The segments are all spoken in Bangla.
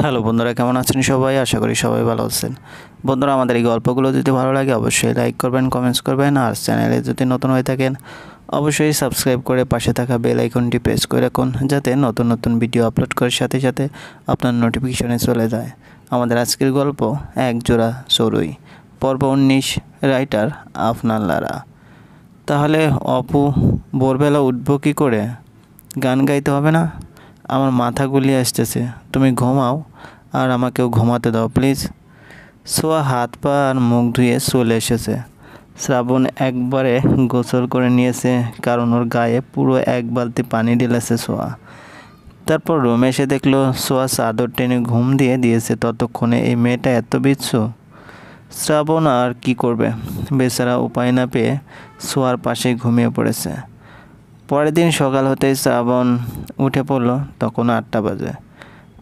হ্যালো বন্ধুরা, কেমন আছেন সবাই? আশা করি সবাই ভালো আছেন। বন্ধুরা, আমাদের এই গল্পগুলো যদি ভালো লাগে অবশ্যই লাইক করবেন, কমেন্টস করবেন, আর চ্যানেলে যদি নতুন হয়ে থাকেন অবশ্যই সাবস্ক্রাইব করে পাশে থাকা বেল আইকনটি প্রেস করে রাখুন, যাতে নতুন নতুন ভিডিও আপলোড করার সাথে সাথে আপনার নোটিফিকেশনে চলে যায়। আমাদের আজকের গল্প এক জোড়া চড়ুই, পর্ব 19, রাইটার আফনান লারা। তাহলে অপু, ভোরবেলা উঠবো কী করে? গান গাইতে হবে না? আমার মাথা গুলিয়ে আসতেছে। তুমি ঘুমাও আর আমাকেও ঘুমাতে দাও প্লিজ। সোয়া হাত পা আর মুখ ধুয়ে চলে এসেছে। শ্রাবণ একবারে গোসল করে নিয়েছে, কারণ ওর গায়ে পুরো এক বালতি পানি ঢেলেছে সোয়া। তারপর রুমে এসে দেখলো সোয়া চাদর টেনে ঘুম দিয়ে দিয়েছে। ততক্ষণে এই মেয়েটা এত বিচ্ছু। শ্রাবণ আর কি করবে, বেচারা উপায় না পেয়ে সোয়ার পাশে ঘুমিয়ে পড়েছে। পরের দিন সকাল হতেই শ্রাবণ উঠে পড়লো, তখন 8টা বাজে।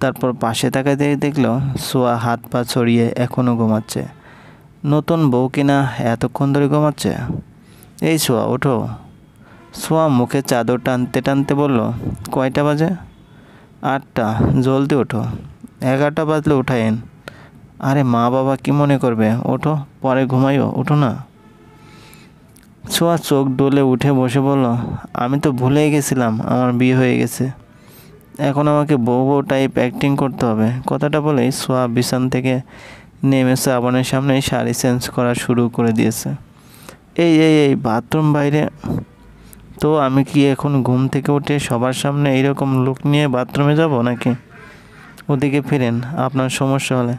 তারপর পাশে তাকাতেই দেখলো সোয়া হাত পা ছড়িয়ে এখনও ঘুমাচ্ছে। নতুন বউ কিনা এতক্ষণ ধরে ঘুমাচ্ছে? এই সোয়া, ওঠো। সোয়া মুখে চাদর টানতে টানতে বলল, কয়টা বাজে? 8টা, জলদি ওঠো। 11টা বাজলে উঠায়েন। আরে মা বাবা কি মনে করবে? ওঠো, পরে ঘুমাইও, ওঠো না। সোয়া চোখ ডলে উঠে বসে বলল, আমি তো ভুলেই গেছিলাম আমার বিয়ে হয়ে গেছে। এখন আমাকে বউ বউ টাইপ অ্যাক্টিং করতে হবে। কথাটা বলেই সোয়া বিছান থেকে নেমে শ্রাবণের সামনে শাড়ি চেঞ্জ করা শুরু করে দিয়েছে। এই এই এই বাথরুম বাইরে। তো আমি কি এখন ঘুম থেকে উঠে সবার সামনে এইরকম লুক নিয়ে বাথরুমে যাব নাকি? ওদিকে ফিরেন আপনার সমস্যা হলে।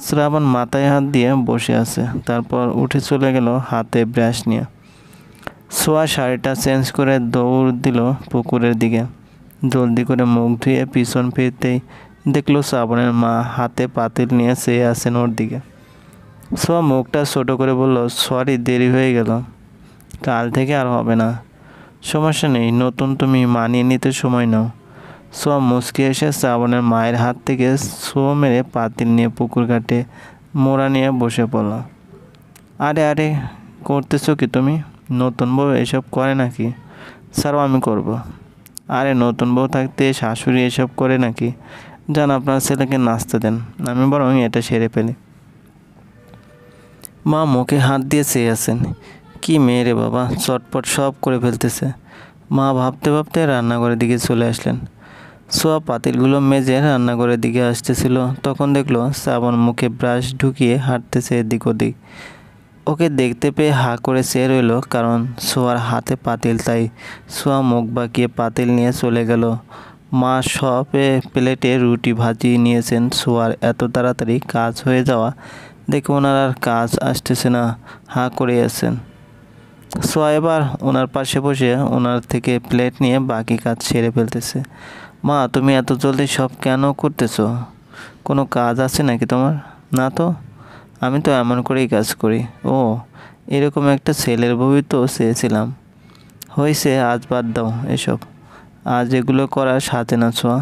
শ্রাবণ মাথায় হাত দিয়ে বসে আছে, তারপর উঠে চলে গেল হাতে ব্রাশ নিয়ে। সোয়া শাড়িটা চেঞ্জ করে দৌড় দিল পুকুরের দিকে। জলদি করে মুখ ধুয়ে পিছন ফিরতেই দেখলো শ্রাবণের মা হাতে পাতিল নিয়ে চেয়ে আছেন ওর দিকে। সোয়া মুখটা ছোটো করে বলল, সরি দেরি হয়ে গেল, কাল থেকে আর হবে না। সমস্যা নেই, নতুন তুমি মানিয়ে নিতে সময় নাও। সোয়া মুচকি এসে শ্রাবণের মায়ের হাত থেকে ছো মেরে পাতিল নিয়ে পুকুর ঘাটে মোড়া নিয়ে বসে পড়ল। আরে আরে করতেছো কি তুমি? নতুন বউ এসব করে নাকি? স্যারও আমি করব। আরে নতুন বউ থাকতে শাশুড়ি এসব করে নাকি? যান আপনার ছেলেকে নাচতে দেন, আমি বরং এটা সেরে ফেলি। মা মুখে হাত দিয়ে চেয়ে আছেন। কি মেয়ে রে বাবা, চটপট সব করে ফেলতেছে। মা ভাবতে ভাবতে রান্নাঘরের দিকে চলে আসলেন। সোয়া পাতিলগুলো মেজে রান্নাঘরের দিকে আসতেছিল, তখন দেখলো শ্রাবণ মুখে ব্রাশ ঢুকিয়ে হাঁটতেছে এদিক ওদিক। ওকে দেখতে পেয়ে হা করে চেয়ে রইল, কারণ সোয়ার হাতে পাতিল, তাই সোয়া মুখ বাঁকিয়ে পাতিল নিয়ে চলে গেল। মা সব প্লেটে রুটি ভাজি নিয়েছেন। সোয়ার এত তাড়াতাড়ি কাজ হয়ে যাওয়া দেখে ওনার আর কাজ আসতেছে না, হা করে আছেন। সোয়া এবার ওনার পাশে বসে ওনার থেকে প্লেট নিয়ে বাকি কাজ সেরে ফেলতেছে। মা তুমি এত জলদি সব কেন করতেছো? কোনো কাজ আছে নাকি তোমার? না তো, আমি তো এমন করেই কাজ করি। ও, এরকম একটা ছেলের বউই তো চেয়েছিলাম। হয়েছে, আজ বাদ দাও এসব, আজ এগুলো করার সাথে না ছোঁয়া।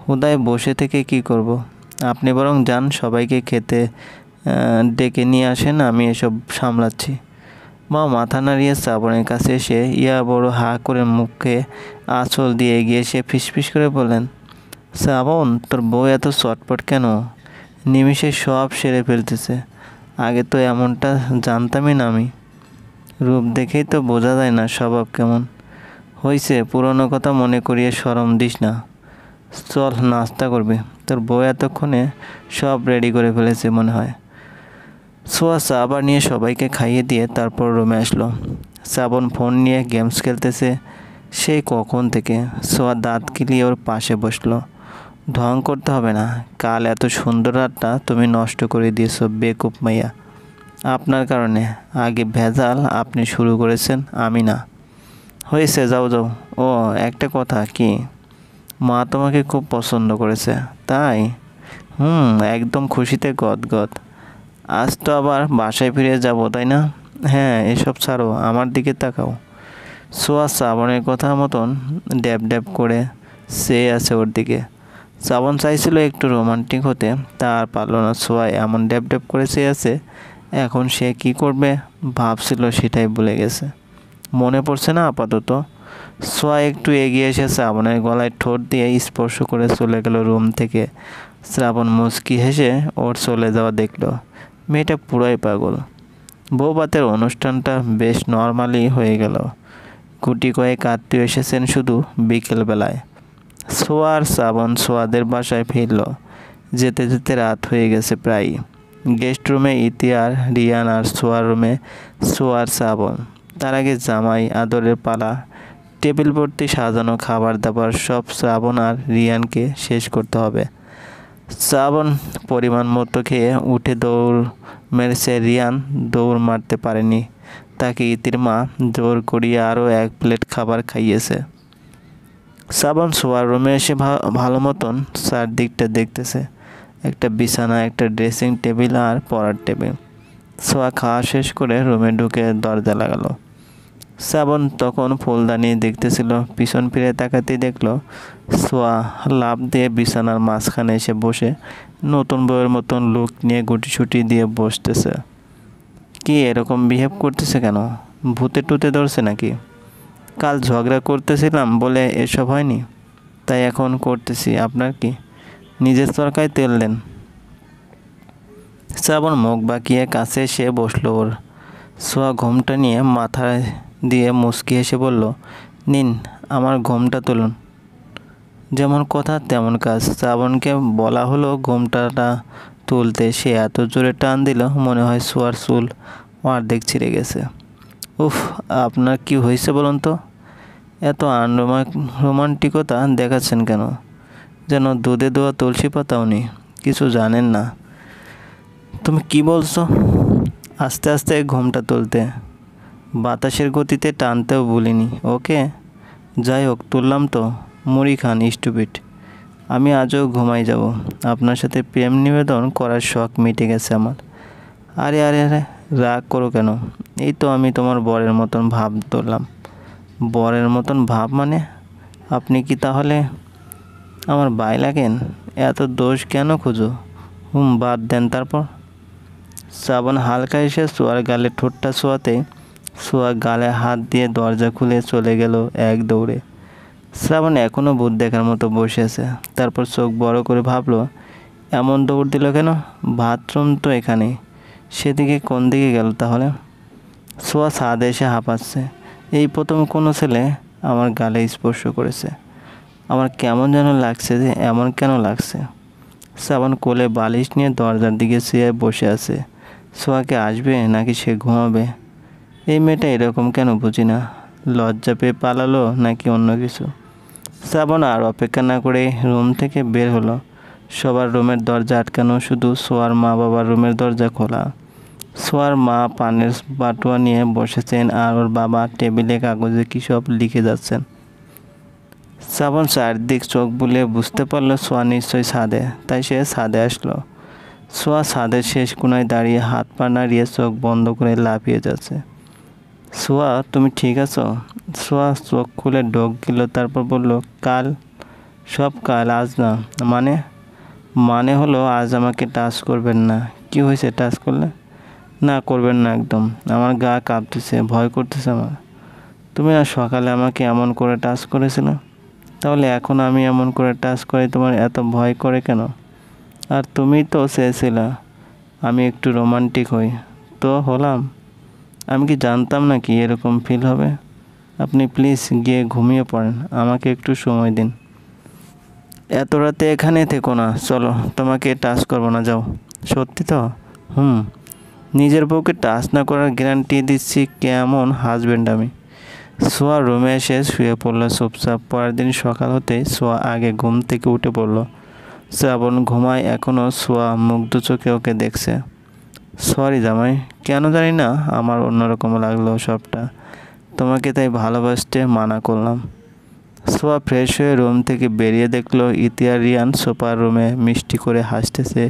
হুদায় বসে থেকে কি করব? আপনি বরং যান, সবাইকে খেতে ডেকে নিয়ে আসেন, আমি এসব সামলাচ্ছি। মা মাথা নাড়িয়ে শ্রাবণের কাছে এসে ইয়া বড় হা করে মুখে আঁচল দিয়ে এগিয়ে এসে ফিসফিস করে বললেন, শ্রাবণ তোর বউ এত চটপট কেন? নিমিষে সব সেরে ফেলতেছে। আগে তো এমনটা জানতামই না আমি। রূপ দেখেই তো বোঝা যায় না স্বভাব কেমন। হয়েছে, পুরনো কথা মনে করিয়ে শরম দিস না। চল নাস্তা করবি, তোর বউ এতক্ষণে সব রেডি করে ফেলেছে মনে হয়। সোয়া চা বানিয়ে সবাইকে খাইয়ে দিয়ে তারপর রুমে আসলো। শ্রাবণ ফোন নিয়ে গেমস খেলতেছে সেই কখন থেকে। সোয়া দাঁত কিলিয়ে ওর পাশে বসলো। ঢং করতে হবে না, কাল এত সুন্দর রাতটা তুমি নষ্ট করে দিয়েছো বেকুব মাইয়া। আপনার কারণে। আগে ভেজাল আপনি শুরু করেছেন, আমি না। হয়েছে, যাও যাও। ও একটা কথা, কি মা তোমাকে খুব পছন্দ করেছে? তাই? একদম খুশিতে গদগদ। আজ তো আবার বাসায় ফিরে যাব, তাই না? হ্যাঁ, এসব ছাড়ো, আমার দিকে তাকাও। সোয়া শ্রাবণের কথা মতন ড্যাব ড্যাব করে চেয়ে আছে ওর দিকে। শ্রাবণ চাইছিল একটু রোমান্টিক হতে, তা আর পারল না। সোয়া এমন ড্যাব ড্যাব করে চেয়ে আছে, এখন সে কি করবে ভাবছিল সেটাই ভুলে গেছে। মনে পড়ছে না আপাতত। সোয়া একটু এগিয়ে এসে শ্রাবণের গলায় ঠোঁট দিয়ে স্পর্শ করে চলে গেল রুম থেকে। শ্রাবণ মুচকি হেসে ওর চলে যাওয়া দেখল। মেয়েটা পুরাই পাগল। বউভাতের অনুষ্ঠানটা বেশ নর্মালি হয়ে গেল। গুটি কয়েক আত্মীয় এসেছেন শুধু বিকেলবেলায়। সোয়া আর শ্রাবণ সোয়াদের বাসায় ফিরল। যেতে যেতে রাত হয়ে গেছে প্রায়। গেস্ট রুমে ইতিহার, রিয়ান আর সোয়ার রুমে সোয়ার শ্রাবণ। তার আগে জামাই আদরের পালা। টেবিল ভর্তি সাজানো খাবার দাবার সব শ্রাবণ আর রিয়ানকে শেষ করতে হবে। শ্রাবণ পরিমাণ মতো খেয়ে উঠে দৌড় মেরেছে। রিয়ান দৌড় মারতে পারেনি। তাকে ইতির মা জোর করিয়ে আরও 1 প্লেট খাবার খাইয়েছে। শ্রাবণ সোয়ার রুমে এসে ভালো মতন চারদিকটা দেখতেছে। একটা বিছানা, একটা ড্রেসিং টেবিল আর পড়ার টেবিল। সোয়া খাওয়া শেষ করে রুমে ঢুকে দরজা লাগালো। শ্রাবণ তখন ফুলদানি দেখতেছিল। পিছন ফিরে তাকাতেই দেখলো সোয়া লাফ দিয়ে বিছানার মাঝখানে এসে বসে নতুন বউয়ের মতন লুক নিয়ে গুটিসুটি দিয়ে বসতেছে। কি এরকম বিহেভ করতেছে কেন? ভূতে টুতে ধরছে নাকি? কাল ঝগড়া করতেছিলাম বলে এসব হয়নি, তাই এখন করতেছি। আপনার কি? নিজের তরকায় তেল দেন। শ্রাবণ মুখ বাঁকিয়ে কাছে এসে বসলো ওর। সোয়া ঘোমটা নিয়ে মাথায় দিয়ে মুচকি হেসে বলল, নিন আমার ঘোমটা তুলুন। যেমন কথা তেমন কাজ। শ্রাবণকে বলা হলো ঘোমটাটা তুলতে, সে এত জোরে টান দিল মনে হয় সোয়ার চুল অর্ধেক ছিঁড়ে গেছে। উফ, আপনার কি হয়েছে বলুন তো? এত রোমান্টিকতা দেখাচ্ছেন কেন? যেন দুধে দেওয়া তুলসী পাতাও নেই। কিছু জানেন না। তুমি কি বলছো? আস্তে আস্তে ঘোমটা তুলতে, বাতাসের গতিতে টানতেও ভুলিনি। ওকে, যাই হোক তুললাম তো। মুড়ি খান স্টুপিড। আমি আজও ঘুমাই যাব। আপনার সাথে প্রেম নিবেদন করার শখ মিটে গেছে আমার। আরে আরে আরে রাগ করো কেন? এই তো আমি তোমার বরের মতন ভাব ধরলাম। বরের মতন ভাব মানে? আপনি কি তাহলে আমার ভাই লাগেন? এত দোষ কেন খুঁজো? বাদ দেন। তারপর শ্রাবণ হালকা এসে সোয়ার গালে ঠোঁটটা ছোঁয়াতে সোয়া গালে হাত দিয়ে দরজা খুলে চলে গেল এক দৌড়ে। শ্রাবণ এখনও ভূত দেখার মতো বসে আছে। তারপর চোখ বড় করে ভাবলো, এমন দৌড় দিল কেন? বাথরুম তো এখানে, সেদিকে কোন দিকে গেল তাহলে? সোয়া ছাদে এসে হাঁপাচ্ছে। এই প্রথম কোনো ছেলে আমার গালে স্পর্শ করেছে। আমার কেমন যেন লাগছে। যে এমন কেন লাগছে? শ্রাবণ কোলে বালিশ নিয়ে দরজার দিকে শুয়ে বসে আছে। সোয়াকে আসবে নাকি সে ঘুমাবে? এই মেয়েটা এরকম কেন বুঝি না। লজ্জা পেয়ে পালালো নাকি অন্য কিছু? শ্রাবণ আর অপেক্ষা না করে রুম থেকে বের হলো। সবার রুমের দরজা আটকানো, শুধু সোয়ার মা বাবার রুমের দরজা খোলা। সোয়ার মা পানের বাটুয়া নিয়ে বসেছেন আর ওর বাবা টেবিলে কাগজে কী সব লিখে যাচ্ছেন। শ্রাবণ চারদিক চোখ বুলিয়ে বুঝতে পারলো সোয়া নিশ্চয়ই ছাদে, তাই সে ছাদে আসলো। সোয়া ছাদের শেষ কোনায় দাঁড়িয়ে হাত পা নাড়িয়ে চোখ বন্ধ করে লাফিয়ে যাচ্ছে। সোয়া, তুমি ঠিক আছো? সোয়া চোখ খুলে ঢোক গেল, তারপর বলল, কাল? সব কাল, আজ না। মানে হলো আজ আমাকে টাচ করবেন না। কি হয়েছে টাচ করলে? না করবেন না একদম। আমার গা কাঁপতেছে, ভয় করতেছে আমার। তুমি না সকালে আমাকে এমন করে টাচ করেছিল, তাহলে এখন আমি এমন করে টাচ করে তোমার এত ভয় করে কেন? আর তুমি তো চেয়েছিলে আমি একটু রোমান্টিক হই, তো হলাম। আমি কি জানতাম না কি এরকম ফিল হবে? আপনি প্লিজ গিয়ে ঘুমিয়ে পড়েন, আমাকে একটু সময় দিন। এত রাতে এখানে থেকো না, চলো, তোমাকে টাচ করবো না, যাও। সত্যি তো? নিজের বউকে টাচ না করার গ্যারান্টি দিচ্ছি। কেমন হাজব্যান্ড আমি? সোয়া রুমে এসে শুয়ে পড়লো চুপচাপ। পরের দিন সকাল হতেই সোয়া আগে ঘুম থেকে উঠে পড়লো। শ্রাবণ ঘুমায় এখনও। সোয়া মুগ্ধ চোখে ওকে দেখছে। সরি জামাই, কেন জানি না আমার অন্যরকম লাগলো সবটা। তোমাকে তাই ভালোবাসতে মানা করলাম। সোয়া ফ্রেশ হয়ে রুম থেকে বেরিয়ে দেখলো ইতিহার রিয়ান সোফার রুমে মিষ্টি করে হাসতেছে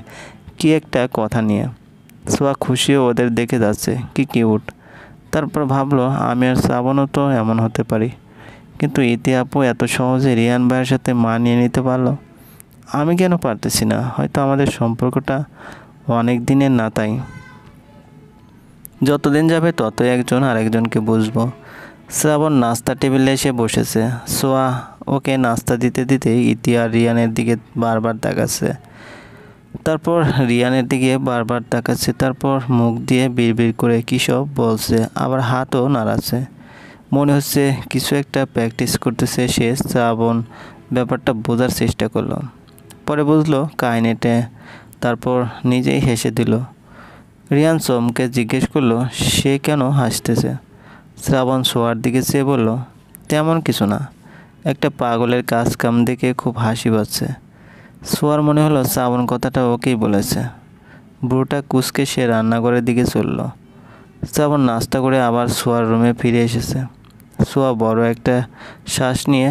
কি একটা কথা নিয়ে। সোয়া খুশি ওদের দেখে যাচ্ছে, কি কিউট। তারপর ভাবলো, আমি আর শ্রাবণও তো এমন হতে পারি। কিন্তু ইতি আপু এত সহজে রিয়ান ভাইয়ের সাথে মানিয়ে নিতে পারলো, আমি কেন পারতেছি না? হয়তো আমাদের সম্পর্কটা অনেক দিনের না, তাই। যতদিন যাবে ততই একজন আরেকজনকে বুঝবো। শ্রাবণ নাস্তা টেবিলে এসে বসেছে। সোয়া ওকে নাস্তা দিতে দিতে ইতি আর রিয়ানের দিকে বারবার তাকাচ্ছে। তারপর রিয়ানের দিকে বারবার তাকাচ্ছে, তারপর মুখ দিয়ে বিড়বিড় করে কী সব বলছে, আবার হাতও নাড়াচ্ছে। মনে হচ্ছে কিছু একটা প্র্যাকটিস করতেছে সে। শ্রাবণ ব্যাপারটা বোঝার চেষ্টা করলো, পরে বুঝলো কাহিনীটা, তারপর নিজেই হেসে দিল। রিয়ান চমকে জিজ্ঞেস করলো সে কেন হাসতেছে। শ্রাবণ সোয়ার দিকে চেয়ে বলল, তেমন কিছু না, একটা পাগলের কাজ কাম দেখে খুব হাসি পাচ্ছে। সোয়ার মনে হলো শ্রাবণ কথাটা ওকেই বলেছে। বুড়োটা কুঁচকে সে রান্নাঘরের দিকে চলল। শ্রাবণ নাস্তা করে আবার সোয়ার রুমে ফিরে এসেছে। সোয়া বড় একটা শ্বাস নিয়ে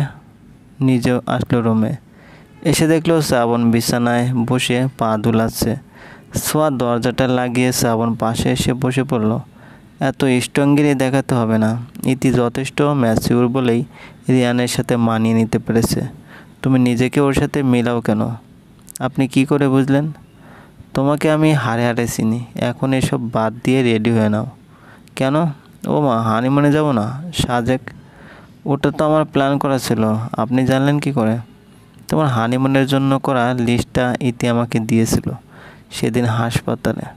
নিজেও আসলো রুমে। এসে দেখলো শ্রাবণ বিছানায় বসে পা দুলাচ্ছে। সোয়া দরজাটা লাগিয়ে শ্রাবণ পাশে এসে বসে পড়ল। এত স্ট্রঙ্গিরি দেখাতে হবে না, ইতি যথেষ্ট ম্যাচিউর বলেই রিয়ানের সাথে মানিয়ে নিতে পেরেছে। তুমি নিজেকে ওর সাথে মেলাও কেন? আপনি কি করে বুঝলেন? তোমাকে আমি হাড়ে হাড়ে চিনি, এখন এসব বাদ দিয়ে রেডি হয়ে নাও। কেন? ও মা, হানিমুনে যাব না? সাজেক? ওটা তো আমার প্ল্যান করা ছিল, আপনি জানলেন কি করে? তোমার হানিমুনের জন্য করা লিস্টটা ইতি আমাকে দিয়েছিল সেদিন হাসপাতালে।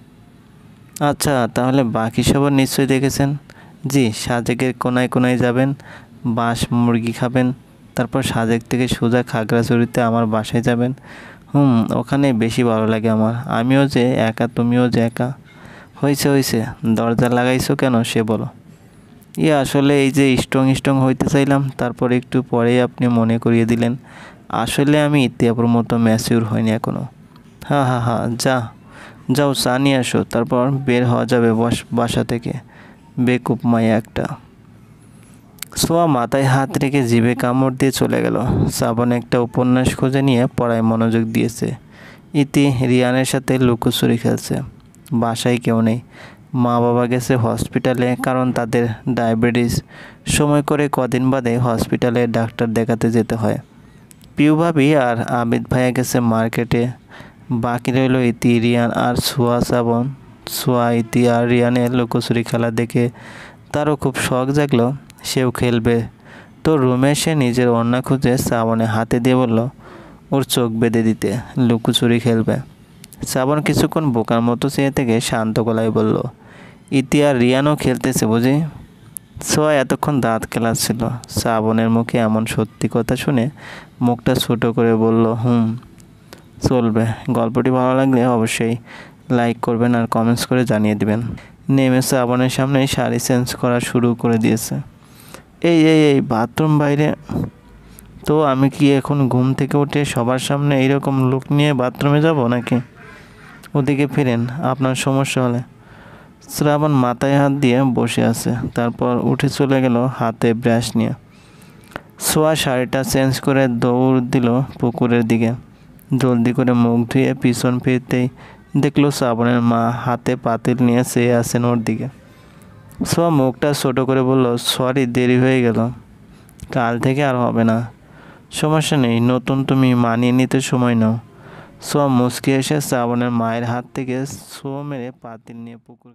আচ্ছা, তাহলে বাকি সবার নিশ্চয়ই দেখেছেন। জি, সাজেকের কোনায় কোনায় যাবেন, বাঁশ মুরগি খাবেন, তারপর সাজেক থেকে সোজা খাগড়াছড়িতে আমার বাসায় যাবেন। ওখানে বেশি ভালো লাগে আমার। আমিও যে একা, তুমিও যে একা। হয়েছে হয়েছে, দরজা লাগাইছো কেন সে বলো। আসলে এই যে স্ট্রং হইতে চাইলাম, তারপর একটু পরেই আপনি মনে করিয়ে দিলেন আসলে আমি ইতিহাপুর মতো ম্যাচিউর হয়নি এখনও। হা, যাও চা নিয়ে আসো, তারপর বের হওয়া যাবে বাসা থেকে। বেকুব মাইয়া একটা। সোয়া মাথায় হাত রেখে জিভে কামড় দিয়ে চলে গেল। শ্রাবণ একটা উপন্যাস খুঁজে নিয়ে পড়ায় মনোযোগ দিয়েছে। ইতি রিয়ানের সাথে লুকোচুরি খেলছে। বাসায় কেউ নেই। মা বাবা গেছে হসপিটালে, কারণ তাদের ডায়াবেটিস। সময় করে কদিন বাদে হসপিটালে ডাক্তার দেখাতে যেতে হয়। পিউ ভাবি আর আবিদ ভাইয়া গেছে মার্কেটে। বাকি রইল ইতি, রিয়ান আর সোয়া। শ্রাবণ সোয়া, ইতি আর রিয়ানের লুকোচুরি খেলা দেখে তারও খুব শখ জাগলো, সেও খেলবে। তো রুমে এসে নিজের ওড়না খুঁজে শ্রাবণে হাতে দিয়ে বলল ওর চোখ বেঁধে দিতে, লুকোচুরি খেলবে। শ্রাবণ কিছুক্ষণ বোকার মতো চেয়ে থেকে শান্ত গলায় বলল, ইতি আর রিয়ানও খেলতেছে বুঝি? সোয়া এতক্ষণ দাঁত খেলাচ্ছিল। শ্রাবণের মুখে এমন সত্যি কথা শুনে মুখটা ছোটো করে বলল, চলবে। গল্পটি ভালো লাগলে অবশ্যই লাইক করবেন আর কমেন্টস করে জানিয়ে দিবেন। নেমে শ্রাবণের সামনেই শাড়ি চেঞ্জ করা শুরু করে দিয়েছে। এই বাথরুম বাইরে। তো আমি কি এখন ঘুম থেকে উঠে সবার সামনে এইরকম লুক নিয়ে বাথরুমে যাব নাকি? ওদিকে ফিরেন আপনার সমস্যা হলে। শ্রাবণ মাথায় হাত দিয়ে বসে আছে, তারপর উঠে চলে গেল হাতে ব্রাশ নিয়ে। সোয়া শাড়িটা চেঞ্জ করে দৌড় দিল পুকুরের দিকে। জলদি করে মুখ ধুয়ে পিছন ফিরতেই দেখলো শ্রাবণের মা হাতে পাতিল নিয়ে চেয়ে আছেন ওর দিকে। সোয়া মুখটা ছোটো করে বলল, সরি দেরি হয়ে গেল, কাল থেকে আর হবে না। সমস্যা নেই, নতুন তুমি মানিয়ে নিতে সময় নাও। সোয়া মুচকি এসে শ্রাবণের মায়ের হাত থেকে ছো মেরে পাতিল নিয়ে পুকুর